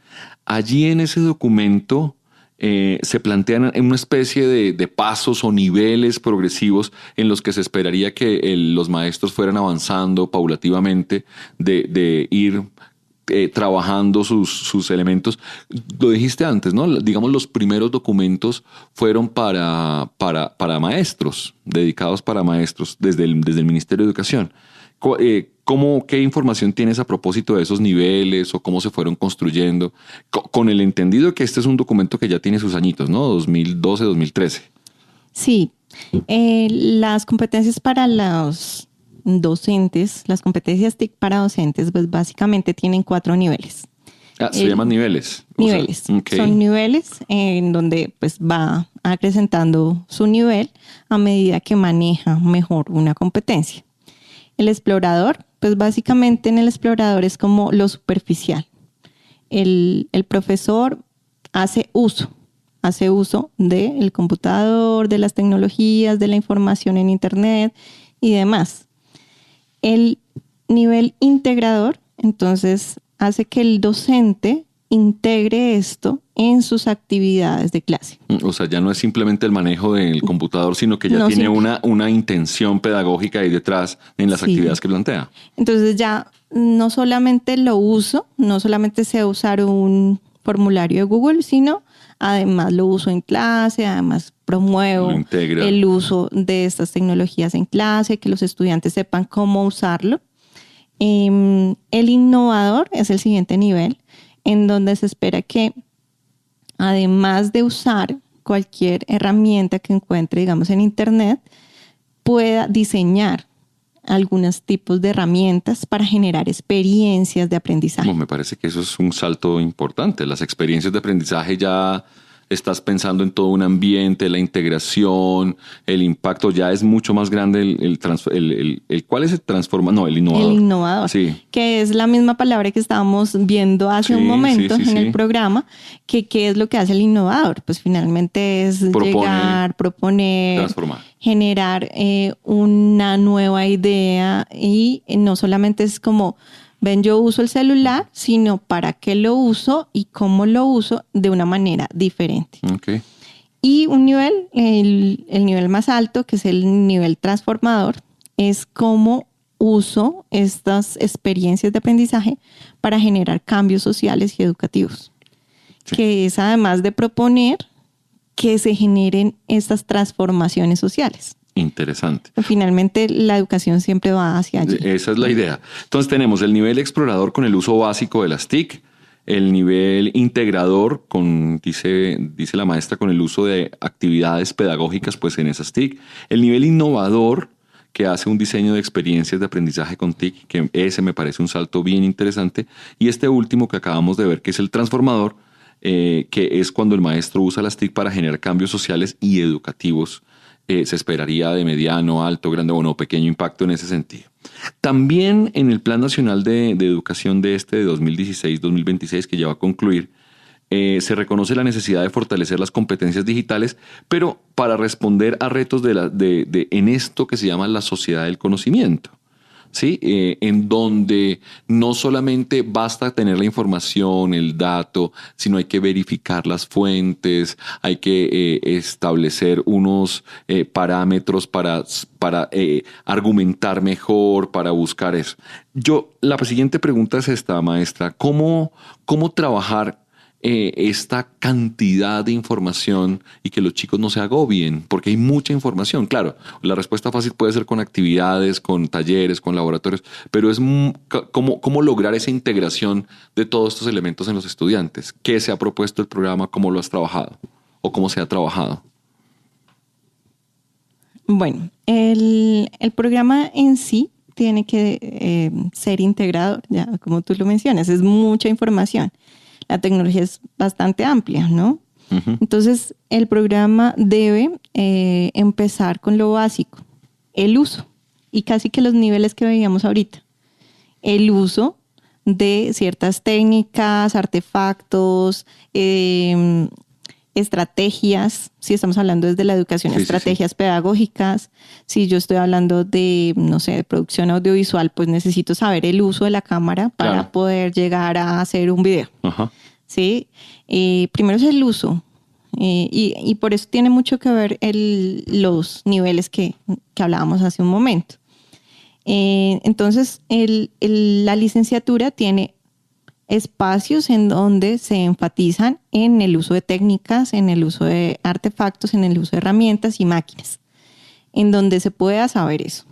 Allí en ese documento se plantean una especie de pasos o niveles progresivos en los que se esperaría que los maestros fueran avanzando paulativamente, de ir trabajando sus elementos. Lo dijiste antes, ¿no? Digamos, los primeros documentos fueron para maestros, dedicados para maestros desde el Ministerio de Educación. ¿Qué información tienes a propósito de esos niveles o cómo se fueron construyendo? Con el entendido que este es un documento que ya tiene sus añitos, ¿no? 2012, 2013. Sí. Las competencias para los docentes, las competencias TIC para docentes, pues básicamente tienen 4 niveles. Se llaman niveles. Niveles. Okay. Son niveles en donde pues va acrecentando su nivel a medida que maneja mejor una competencia. El explorador, pues básicamente en el explorador es como lo superficial. El profesor hace uso del computador, de las tecnologías, de la información en internet y demás. El nivel integrador, entonces, hace que el docente integre esto en sus actividades de clase. O sea, ya no es simplemente el manejo del computador, sino que ya tiene una intención pedagógica ahí detrás en las actividades que plantea. Entonces ya no solamente lo uso, no solamente sé usar un formulario de Google, sino además lo uso en clase, además promuevo el uso de estas tecnologías en clase, que los estudiantes sepan cómo usarlo. El innovador es el siguiente nivel, en donde se espera que, además de usar cualquier herramienta que encuentre, digamos, en internet, pueda diseñar algunos tipos de herramientas para generar experiencias de aprendizaje. Me parece que eso es un salto importante. Las experiencias de aprendizaje ya estás pensando en todo un ambiente, la integración, el impacto. Ya es mucho más grande ¿cuál es el transformador? No, el innovador. El innovador, sí. Que es la misma palabra que estábamos viendo hace un momento en el programa, que qué es lo que hace el innovador. Pues finalmente es llegar, proponer, transformar, generar una nueva idea, y no solamente es como, ven, yo uso el celular, sino para qué lo uso y cómo lo uso de una manera diferente. Okay. Y un nivel, el nivel más alto, que es el nivel transformador, es cómo uso estas experiencias de aprendizaje para generar cambios sociales y educativos. Sí. Que es además de proponer que se generen estas transformaciones sociales. Interesante. Finalmente, la educación siempre va hacia allí. Esa es la idea. Entonces tenemos el nivel explorador con el uso básico de las TIC, el nivel integrador dice la maestra, con el uso de actividades pedagógicas pues en esas TIC, el nivel innovador, que hace un diseño de experiencias de aprendizaje con TIC, que ese me parece un salto bien interesante, y este último que acabamos de ver, que es el transformador, que es cuando el maestro usa las TIC para generar cambios sociales y educativos. Se esperaría de mediano, alto, grande o no, pequeño impacto en ese sentido. También en el Plan Nacional de Educación de 2016-2026, que ya va a concluir, se reconoce la necesidad de fortalecer las competencias digitales, pero para responder a retos en esto que se llama la sociedad del conocimiento. ¿Sí? En donde no solamente basta tener la información, el dato, sino hay que verificar las fuentes, hay que establecer unos parámetros para argumentar mejor, para buscar eso. La siguiente pregunta es esta, maestra. ¿Cómo trabajar esta cantidad de información y que los chicos no se agobien? Porque hay mucha información. Claro, la respuesta fácil puede ser con actividades, con talleres, con laboratorios, pero es cómo lograr esa integración de todos estos elementos en los estudiantes. ¿Qué se ha propuesto el programa? ¿Cómo lo has trabajado? ¿O cómo se ha trabajado? Bueno, el programa en sí tiene que ser integrador, ya como tú lo mencionas, es mucha información. La tecnología es bastante amplia, ¿no? Uh-huh. Entonces, el programa debe empezar con lo básico, el uso, y casi que los niveles que veíamos ahorita. El uso de ciertas técnicas, artefactos, estrategias, si estamos hablando desde la educación, estrategias pedagógicas. Si yo estoy hablando de, no sé, de producción audiovisual, pues necesito saber el uso de la cámara para poder llegar a hacer un video. Uh-huh. ¿Sí? Primero es el uso, y por eso tiene mucho que ver los niveles que hablábamos hace un momento. Entonces, la licenciatura tiene espacios en donde se enfatizan en el uso de técnicas, en el uso de artefactos, en el uso de herramientas y máquinas, en donde se pueda saber eso.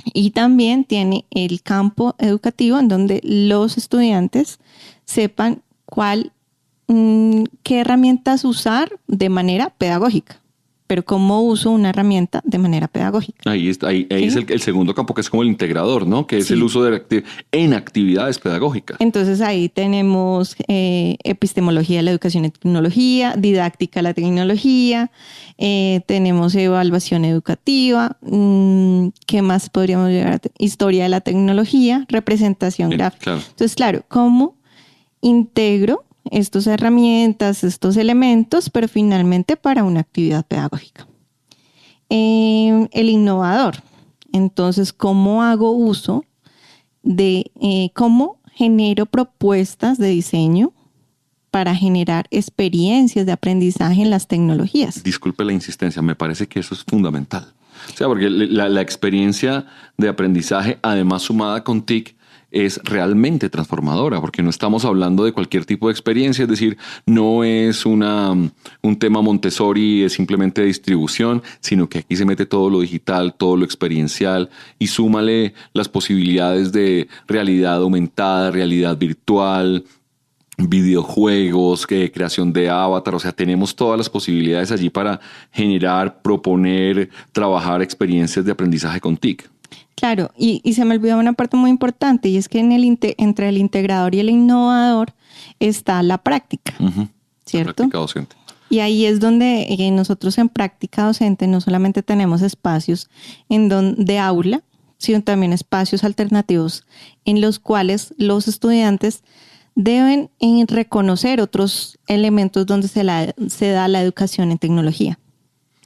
Y también tiene el campo educativo, en donde los estudiantes sepan qué herramientas usar de manera pedagógica. Pero cómo uso una herramienta de manera pedagógica. Ahí ¿sí? Es el segundo campo, que es como el integrador, ¿no? Que es el uso en actividades pedagógicas. Entonces ahí tenemos epistemología de la educación y tecnología, didáctica de la tecnología, tenemos evaluación educativa, ¿qué más podríamos llegar? Historia de la tecnología, representación gráfica. Claro. Entonces, claro, ¿cómo integro estas herramientas, estos elementos, pero finalmente para una actividad pedagógica? El innovador. Entonces, ¿cómo hago uso cómo genero propuestas de diseño para generar experiencias de aprendizaje en las tecnologías? Disculpe la insistencia, me parece que eso es fundamental. O sea, porque la experiencia de aprendizaje, además sumada con TIC, es realmente transformadora, porque no estamos hablando de cualquier tipo de experiencia, es decir, no es un tema Montessori, es simplemente distribución, sino que aquí se mete todo lo digital, todo lo experiencial, y súmale las posibilidades de realidad aumentada, realidad virtual, videojuegos, creación de avatar. O sea, tenemos todas las posibilidades allí para generar, proponer, trabajar experiencias de aprendizaje con TIC. Claro, y se me olvidó una parte muy importante, y es que entre el integrador y el innovador está la práctica, uh-huh. ¿cierto? La práctica docente. Y ahí es donde nosotros en práctica docente no solamente tenemos espacios de aula, sino también espacios alternativos en los cuales los estudiantes deben reconocer otros elementos donde se da la educación en tecnología.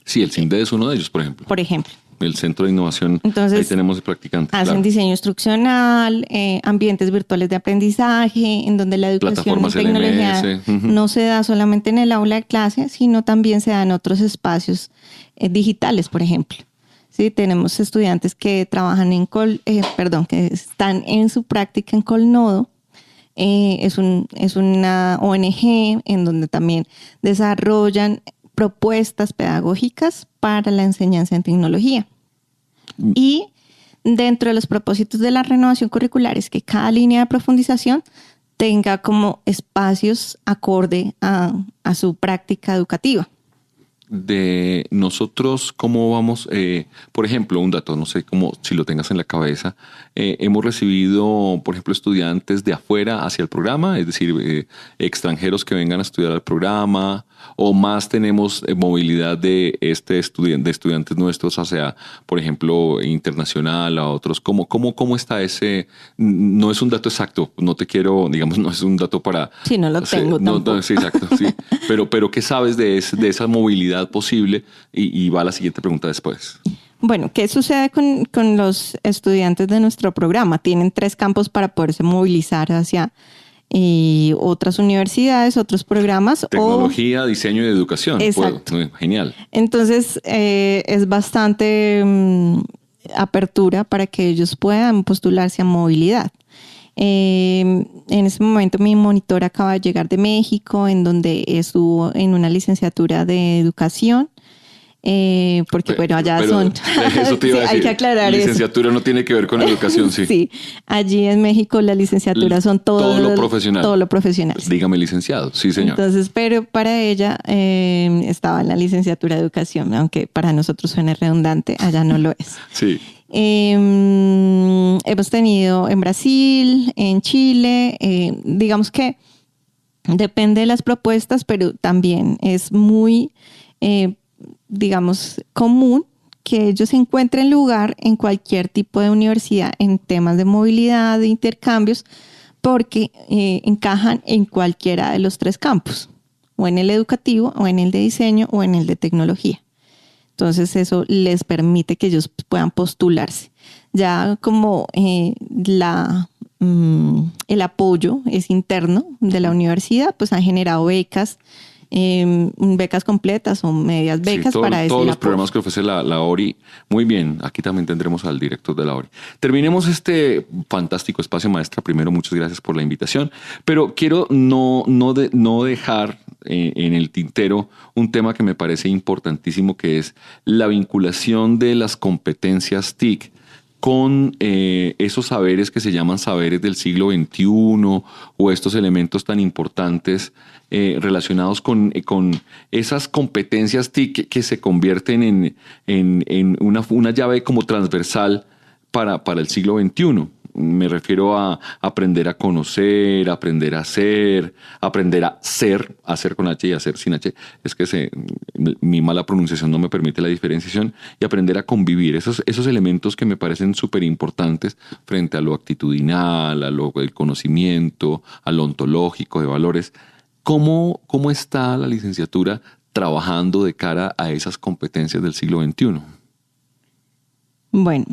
Sí, el CINDED es uno de ellos, por ejemplo. Por ejemplo. El Centro de Innovación, Entonces, ahí tenemos el practicante. Hacen claro. diseño instruccional, ambientes virtuales de aprendizaje, en donde la educación en tecnología LMS, no se da solamente en el aula de clase, sino también se da en otros espacios digitales, por ejemplo. Sí, tenemos estudiantes que trabajan que están en su práctica en Colnodo. Es una ONG en donde también desarrollan propuestas pedagógicas para la enseñanza en tecnología. Y dentro de los propósitos de la renovación curricular es que cada línea de profundización tenga como espacios acorde a su práctica educativa. De nosotros, ¿cómo vamos? Por ejemplo, un dato, no sé cómo, si lo tengas en la cabeza, hemos recibido, por ejemplo, estudiantes de afuera hacia el programa, es decir, extranjeros que vengan a estudiar al programa, o más tenemos movilidad de estudiantes nuestros hacia, por ejemplo, internacional, a otros. ¿Cómo está ese? No es un dato exacto, no te quiero, digamos, no es un dato para... Sí, no lo tengo tampoco. Sí, exacto, sí. Pero ¿qué sabes de esa movilidad posible? Y va la siguiente pregunta después. Bueno, ¿qué sucede con los estudiantes de nuestro programa? Tienen 3 campos para poderse movilizar hacia otras universidades, otros programas. Tecnología, diseño y educación. Exacto. Genial. Entonces, es bastante apertura para que ellos puedan postularse a movilidad. En ese momento mi monitor acaba de llegar de México, en donde estuvo en una licenciatura de educación, porque bueno, allá pero son... Eso te iba a decir. Hay que aclarar la eso. licenciatura no tiene que ver con educación, sí. Sí, allí en México las licenciaturas son todo lo profesional. Todo lo profesional. Dígame licenciado, sí señor. Entonces, pero para ella estaba en la licenciatura de educación, aunque para nosotros suene redundante, allá no lo es. Sí. Hemos tenido en Brasil, en Chile, digamos que depende de las propuestas, pero también es muy, digamos, común que ellos encuentren lugar en cualquier tipo de universidad en temas de movilidad, de intercambios, porque encajan en cualquiera de los 3 campos, o en el educativo, o en el de diseño, o en el de tecnología. Entonces eso les permite que ellos puedan postularse. Ya como el apoyo es interno de la universidad, pues han generado becas, becas completas o medias becas para ese todos los apoyo. programas que ofrece la ORI. Muy bien, aquí también tendremos al director de la ORI. Terminemos este fantástico espacio, maestra. Primero, muchas gracias por la invitación, pero quiero no dejar en el tintero un tema que me parece importantísimo, que es la vinculación de las competencias TIC con esos saberes que se llaman saberes del siglo XXI, o estos elementos tan importantes relacionados con esas competencias TIC que se convierten en una llave como transversal para el siglo XXI. Me refiero a aprender a conocer, aprender a ser con H y hacer sin H. Es que mi mala pronunciación no me permite la diferenciación. Y aprender a convivir. Esos elementos que me parecen súper importantes frente a lo actitudinal, a lo del conocimiento, a lo ontológico de valores. ¿Cómo está la licenciatura trabajando de cara a esas competencias del siglo XXI? Bueno,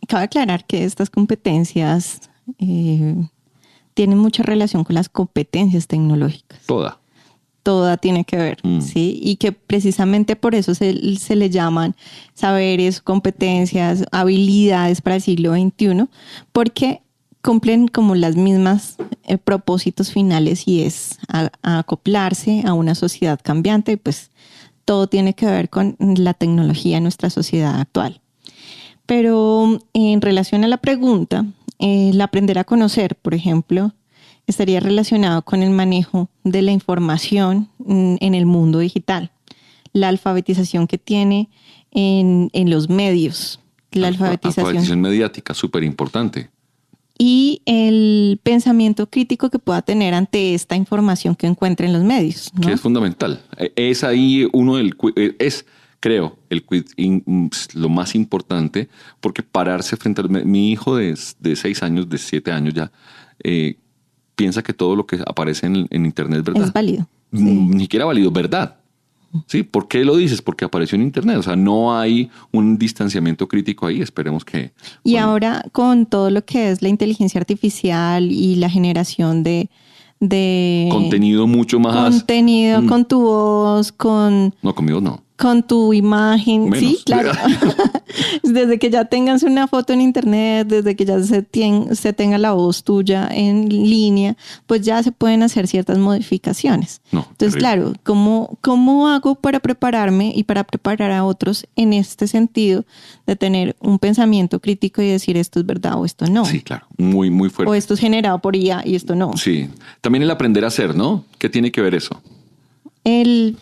cabe aclarar que estas competencias tienen mucha relación con las competencias tecnológicas. Toda tiene que ver, ¿sí? Y que precisamente por eso se le llaman saberes, competencias, habilidades para el siglo XXI, porque cumplen como las mismas propósitos finales, y es a acoplarse a una sociedad cambiante, y pues todo tiene que ver con la tecnología en nuestra sociedad actual. Pero en relación a la pregunta, el aprender a conocer, por ejemplo, estaría relacionado con el manejo de la información en el mundo digital, la alfabetización que tiene en los medios, la alfabetización mediática, súper importante. y el pensamiento crítico que pueda tener ante esta información que encuentre en los medios, ¿no? Que es fundamental. Es ahí creo, lo más importante, porque pararse frente a mi hijo de 6 años, de 7 años ya, piensa que todo lo que aparece en internet es verdad. Es válido. Sí. Ni siquiera válido, verdad. ¿Sí? ¿Por qué lo dices? Porque apareció en internet. O sea, no hay un distanciamiento crítico ahí. Esperemos que... Y ahora con todo lo que es la inteligencia artificial y la generación de contenido mucho más... Contenido con tu voz, No, conmigo no. con tu imagen. Menos. Sí, claro. Desde que ya tengas una foto en internet, desde que ya se tenga la voz tuya en línea, pues ya se pueden hacer ciertas modificaciones. No, entonces, terrible. claro, ¿cómo hago para prepararme y para preparar a otros en este sentido de tener un pensamiento crítico y decir esto es verdad o esto no? Sí, claro. Muy, muy fuerte. O esto es generado por IA y esto no. Sí. También el aprender a hacer, ¿no? ¿Qué tiene que ver eso? El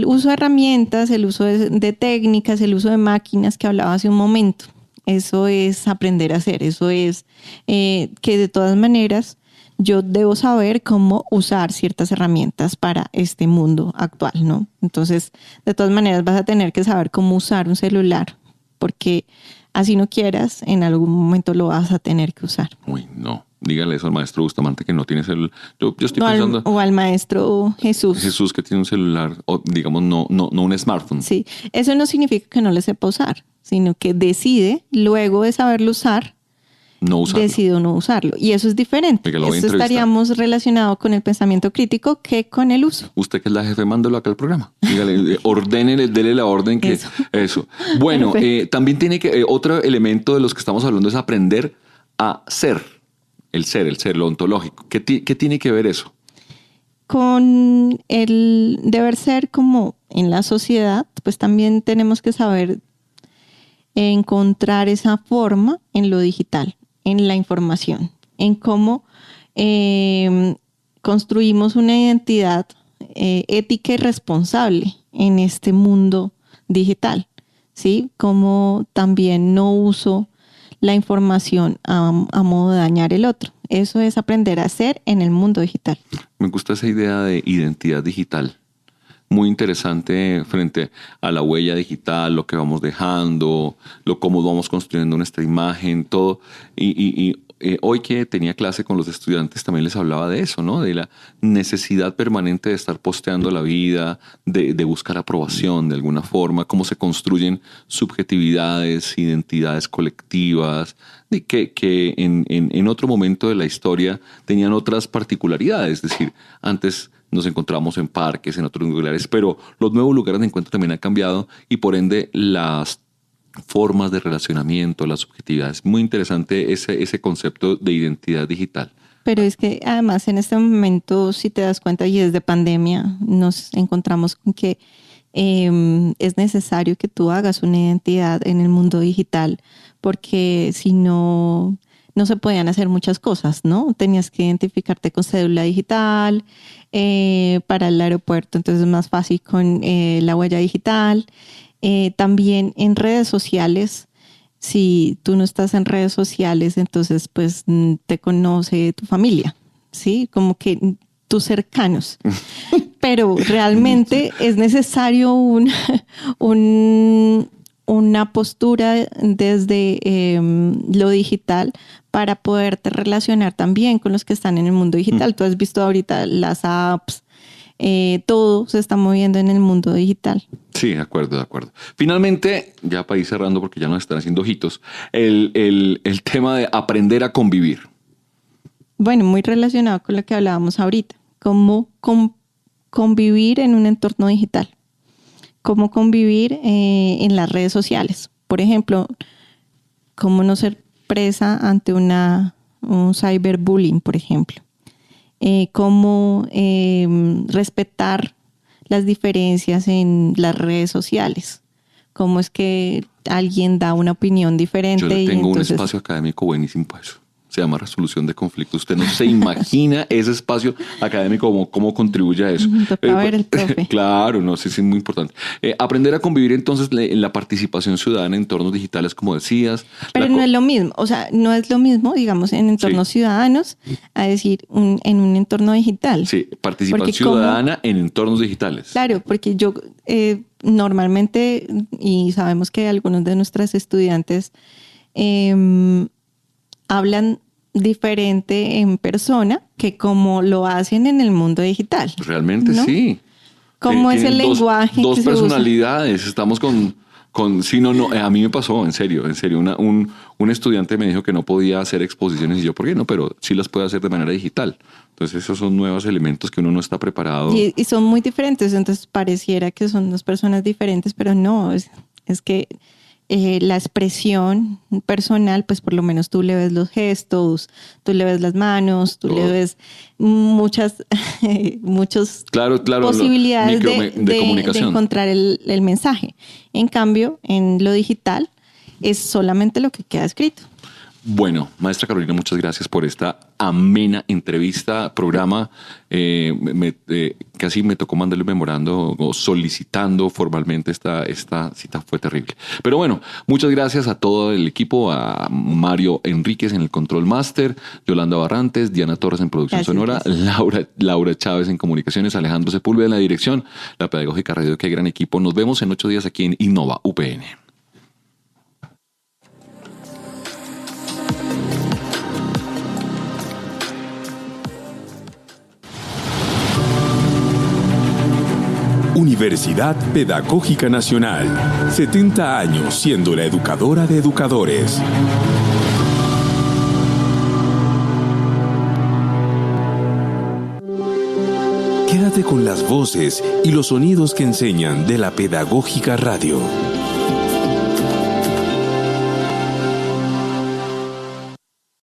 uso de herramientas, el uso de técnicas, el uso de máquinas que hablaba hace un momento. Eso es aprender a hacer. Eso es que de todas maneras yo debo saber cómo usar ciertas herramientas para este mundo actual, ¿no? Entonces, de todas maneras vas a tener que saber cómo usar un celular, porque así no quieras, en algún momento lo vas a tener que usar. Uy, no. Dígale eso al maestro Bustamante que no tiene celular. Yo estoy pensando... O al maestro Jesús. Jesús que tiene un celular, o digamos, no un smartphone. Sí, eso no significa que no le sepa usar, sino que decide, luego de saberlo usar, No usarlo. decido no usarlo. Y eso es diferente. Oiga, lo voy a Eso entrevistar. estaríamos relacionados con el pensamiento crítico que con el uso. Usted que es la jefe, mándelo acá al programa. Dígale, ordénele, dele la orden que... Eso. Bueno, también tiene que... otro elemento de los que estamos hablando es aprender a ser. El ser, lo ontológico. ¿Qué tiene que ver eso? Con el deber ser como en la sociedad, pues también tenemos que saber encontrar esa forma en lo digital, en la información, en cómo construimos una identidad ética y responsable en este mundo digital, ¿sí? Como también no uso la información a modo de dañar el otro. Eso es aprender a ser en el mundo digital. Me gusta esa idea de identidad digital. Muy interesante frente a la huella digital, lo que vamos dejando, cómo vamos construyendo nuestra imagen, todo. Y hoy que tenía clase con los estudiantes también les hablaba de eso, ¿no? De la necesidad permanente de estar posteando la vida, de buscar aprobación de alguna forma, cómo se construyen subjetividades, identidades colectivas, de que en otro momento de la historia tenían otras particularidades. Es decir, antes nos encontramos en parques, en otros lugares, pero los nuevos lugares de encuentro también han cambiado y por ende las formas de relacionamiento, las subjetividades. Muy interesante ese concepto de identidad digital. Pero es que además en este momento, si te das cuenta, y desde pandemia nos encontramos con que es necesario que tú hagas una identidad en el mundo digital, porque si no, no se podían hacer muchas cosas, ¿no? Tenías que identificarte con cédula digital para el aeropuerto, entonces es más fácil con la huella digital. También en redes sociales, si tú no estás en redes sociales, entonces pues te conoce tu familia, ¿sí? Como que tus cercanos. Pero realmente es necesario una postura desde lo digital para poderte relacionar también con los que están en el mundo digital. Tú has visto ahorita las apps, todo se está moviendo en el mundo digital. Sí, de acuerdo. Finalmente, ya para ir cerrando porque ya nos están haciendo ojitos, el tema de aprender a convivir. Bueno, muy relacionado con lo que hablábamos ahorita. Cómo convivir en un entorno digital. Cómo convivir en las redes sociales. Por ejemplo, cómo no ser presa ante un cyberbullying, por ejemplo. Cómo respetar las diferencias en las redes sociales. Cómo es que alguien da una opinión diferente. Yo le tengo y entonces, un espacio académico buenísimo para eso. se llama resolución de conflictos. Usted no se imagina ese espacio académico cómo contribuye a eso. Toca ver el profe. Claro, no, sí, es muy importante. Aprender a convivir entonces en la participación ciudadana en entornos digitales, como decías. Pero no es lo mismo, o sea, no es lo mismo, digamos, en entornos ciudadanos a decir en un entorno digital. Sí, participación ciudadana en entornos digitales. Claro, porque yo normalmente, y sabemos que algunos de nuestros estudiantes hablan diferente en persona que como lo hacen en el mundo digital. Realmente, ¿no? Sí. ¿Cómo es el lenguaje? Dos personalidades. Estamos sí, no, a mí me pasó, en serio. Un estudiante me dijo que no podía hacer exposiciones y yo, ¿por qué no? Pero sí las puede hacer de manera digital. Entonces esos son nuevos elementos que uno no está preparado. Y son muy diferentes, entonces pareciera que son dos personas diferentes, pero no, es que la expresión personal, pues por lo menos tú le ves los gestos, tú le ves las manos, tú le ves muchas posibilidades de comunicación, de encontrar el mensaje. En cambio, en lo digital es solamente lo que queda escrito. Bueno, maestra Carolina, muchas gracias por esta amena entrevista, programa. Casi me tocó mandarle un memorando o solicitando formalmente esta cita, fue terrible. Pero bueno, muchas gracias a todo el equipo, a Mario Enríquez en el Control Master, Yolanda Barrantes, Diana Torres en producción sonora, Laura Chávez en comunicaciones, Alejandro Sepúlveda en la dirección, la Pedagógica Radio. Qué gran equipo. Nos vemos en 8 días aquí en Innova UPN. Universidad Pedagógica Nacional. 70 años siendo la educadora de educadores. Quédate con las voces y los sonidos que enseñan de la Pedagógica Radio.